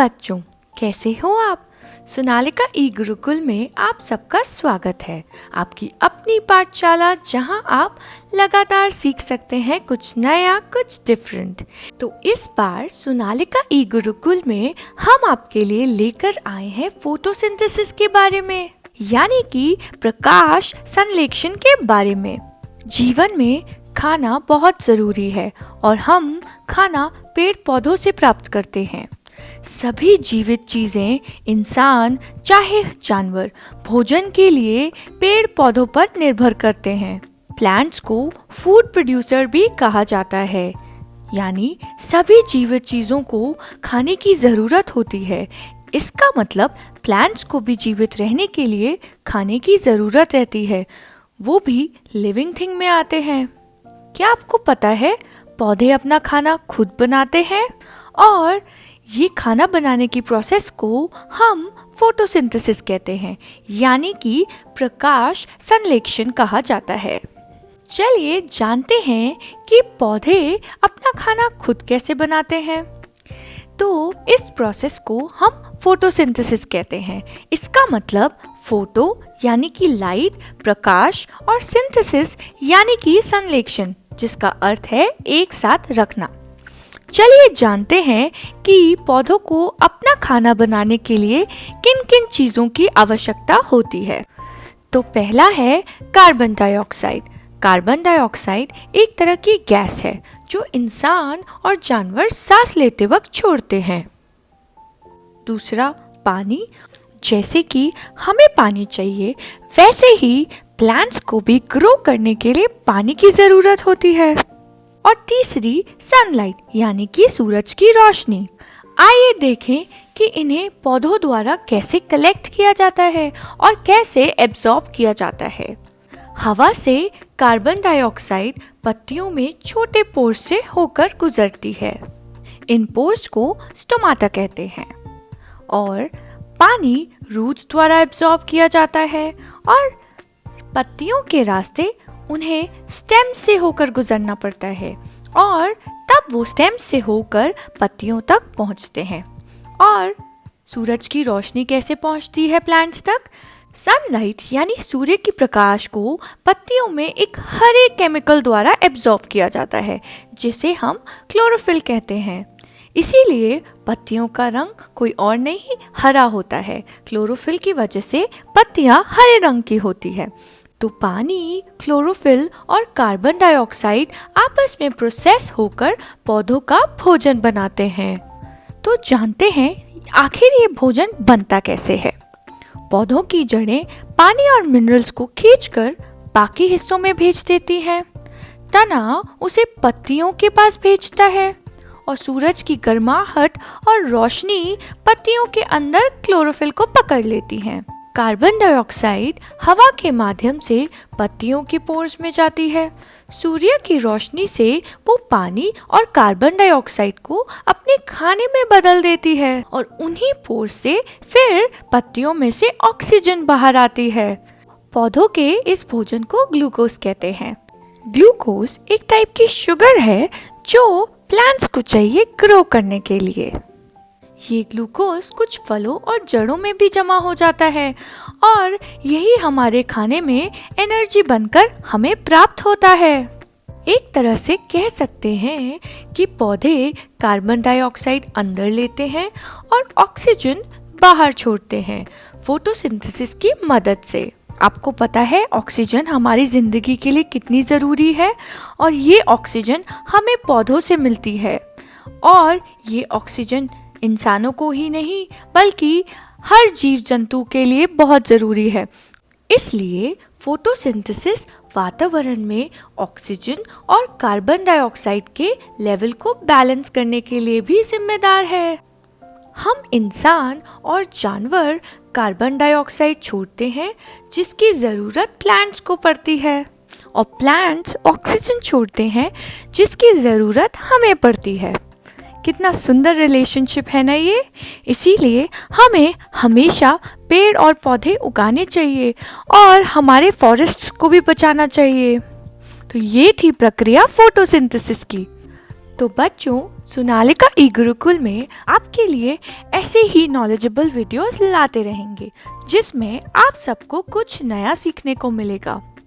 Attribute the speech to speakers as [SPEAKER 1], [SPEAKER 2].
[SPEAKER 1] बच्चों, कैसे हो आप? सोनालिका ई गुरुकुल में आप सबका स्वागत है। आपकी अपनी पाठशाला जहां आप लगातार सीख सकते हैं कुछ नया, कुछ डिफरेंट। तो इस बार सोनालिका ई गुरुकुल में हम आपके लिए लेकर आए हैं फोटोसिंथेसिस के बारे में, यानी कि प्रकाश संश्लेषण के बारे में। जीवन में खाना बहुत जरूरी है और हम खाना पेड़ पौधों से प्राप्त करते हैं। सभी जीवित चीजें, इंसान चाहे जानवर, भोजन के लिए पेड़ पौधों पर निर्भर करते हैं। प्लांट्स को फूड प्रोड्यूसर भी कहा जाता है, यानी सभी जीवित चीजों को खाने की जरूरत होती है। इसका मतलब प्लांट्स को भी जीवित रहने के लिए खाने की जरूरत रहती है, वो भी लिविंग थिंग में आते हैं। क्या आपको पता है पौधे अपना खाना खुद बनाते हैं और ये खाना बनाने की प्रोसेस को हम फोटोसिंथेसिस कहते हैं, यानी कि प्रकाश संश्लेषण कहा जाता है। चलिए जानते हैं कि पौधे अपना खाना खुद कैसे बनाते हैं। तो इस प्रोसेस को हम फोटोसिंथेसिस कहते हैं। इसका मतलब फोटो यानी कि लाइट, प्रकाश, और सिंथेसिस यानी कि संश्लेषण, जिसका अर्थ है एक साथ रखना। चलिए जानते हैं कि पौधों को अपना खाना बनाने के लिए किन किन चीजों की आवश्यकता होती है। तो पहला है कार्बन डाइऑक्साइड। कार्बन डाइऑक्साइड एक तरह की गैस है जो इंसान और जानवर सांस लेते वक्त छोड़ते हैं। दूसरा पानी। जैसे कि हमें पानी चाहिए, वैसे ही प्लांट्स को भी ग्रो करने के लिए पानी की जरूरत होती है। और तीसरी सनलाइट, यानी कि सूरज की रोशनी। आइए देखें कि इन्हें पौधों द्वारा कैसे कलेक्ट किया जाता है और कैसे एब्जॉर्ब किया जाता है। हवा से कार्बन डाइऑक्साइड पत्तियों में छोटे पोर्स से होकर गुजरती है। इन पोर्स को स्टोमाटा कहते हैं। और पानी रूट्स द्वारा एब्जॉर्ब किया जाता है और पत्तियों के रास्ते उन्हें स्टेम से होकर गुजरना पड़ता है और तब वो स्टेम से होकर पत्तियों तक पहुंचते हैं। और सूरज की रोशनी कैसे पहुंचती है प्लांट्स तक? सनलाइट यानी सूर्य की प्रकाश को पत्तियों में एक हरे केमिकल द्वारा एब्जॉर्ब किया जाता है, जिसे हम क्लोरोफिल कहते हैं। इसीलिए पत्तियों का रंग कोई और नहीं, हरा होता है। क्लोरोफिल की वजह से पत्तियां हरे रंग की होती है। तो पानी, क्लोरोफिल और कार्बन डाइऑक्साइड आपस में प्रोसेस होकर पौधों का भोजन बनाते हैं। तो जानते हैं आखिर ये भोजन बनता कैसे है। पौधों की जड़ें पानी और मिनरल्स को खींचकर बाकी हिस्सों में भेज देती हैं। तना उसे पत्तियों के पास भेजता है और सूरज की गर्माहट और रोशनी पत्तियों के अंदर क्लोरोफिल को पकड़ लेती है। कार्बन डाइऑक्साइड हवा के माध्यम से पत्तियों के पोर्स में जाती है। सूर्य की रोशनी से वो पानी और कार्बन डाइऑक्साइड को अपने खाने में बदल देती है और उन्हीं पोर्स से फिर पत्तियों में से ऑक्सीजन बाहर आती है। पौधों के इस भोजन को ग्लूकोज कहते हैं। ग्लूकोज एक टाइप की शुगर है जो प्लांट्स को चाहिए ग्रो करने के लिए। ये ग्लूकोज कुछ फलों और जड़ों में भी जमा हो जाता है और यही हमारे खाने में एनर्जी बनकर हमें प्राप्त होता है। एक तरह से कह सकते हैं कि पौधे कार्बन डाइऑक्साइड अंदर लेते हैं और ऑक्सीजन बाहर छोड़ते हैं फोटोसिंथेसिस की मदद से। आपको पता है ऑक्सीजन हमारी जिंदगी के लिए कितनी ज़रूरी है और ये ऑक्सीजन हमें पौधों से मिलती है। और ये ऑक्सीजन इंसानों को ही नहीं बल्कि हर जीव जंतु के लिए बहुत ज़रूरी है। इसलिए फोटोसिंथेसिस वातावरण में ऑक्सीजन और कार्बन डाइऑक्साइड के लेवल को बैलेंस करने के लिए भी जिम्मेदार है। हम इंसान और जानवर कार्बन डाइऑक्साइड छोड़ते हैं जिसकी ज़रूरत प्लांट्स को पड़ती है और प्लांट्स ऑक्सीजन छोड़ते हैं जिसकी ज़रूरत हमें पड़ती है। कितना सुंदर रिलेशनशिप है ना ये। इसीलिए हमें हमेशा पेड़ और पौधे उगाने चाहिए और हमारे फॉरेस्ट्स को भी बचाना चाहिए। तो ये थी प्रक्रिया फोटोसिंथेसिस की। तो बच्चों, सोनालिका ई गुरुकुल में आपके लिए ऐसे ही नॉलेजेबल वीडियोस लाते रहेंगे जिसमें आप सबको कुछ नया सीखने को मिलेगा।